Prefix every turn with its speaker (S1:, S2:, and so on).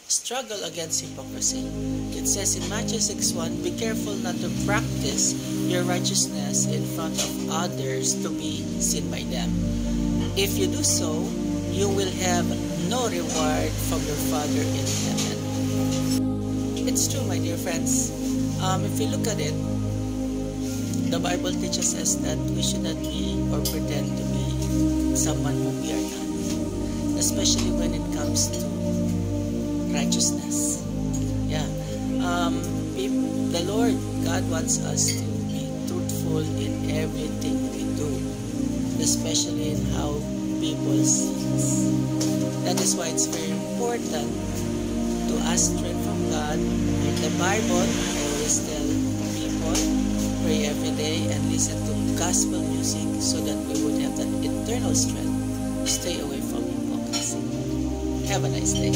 S1: struggle against hypocrisy. It says in Matthew 6:1, be careful not to practice your righteousness in front of others to be seen by them. If you do so, you will have no reward from your Father in heaven. It's true, my dear friends. If you look at it, the Bible teaches us that we should not be or pretend to be someone whom we are not, especially when it comes to righteousness. Yeah. The Lord God wants us to be truthful in everything we do, especially in how people see us. That is why it's very important to ask strength from God. In the Bible, I always tell people, pray every day and listen to gospel music so that we would have that eternal strength to stay away from hypocrisy. Have a nice day.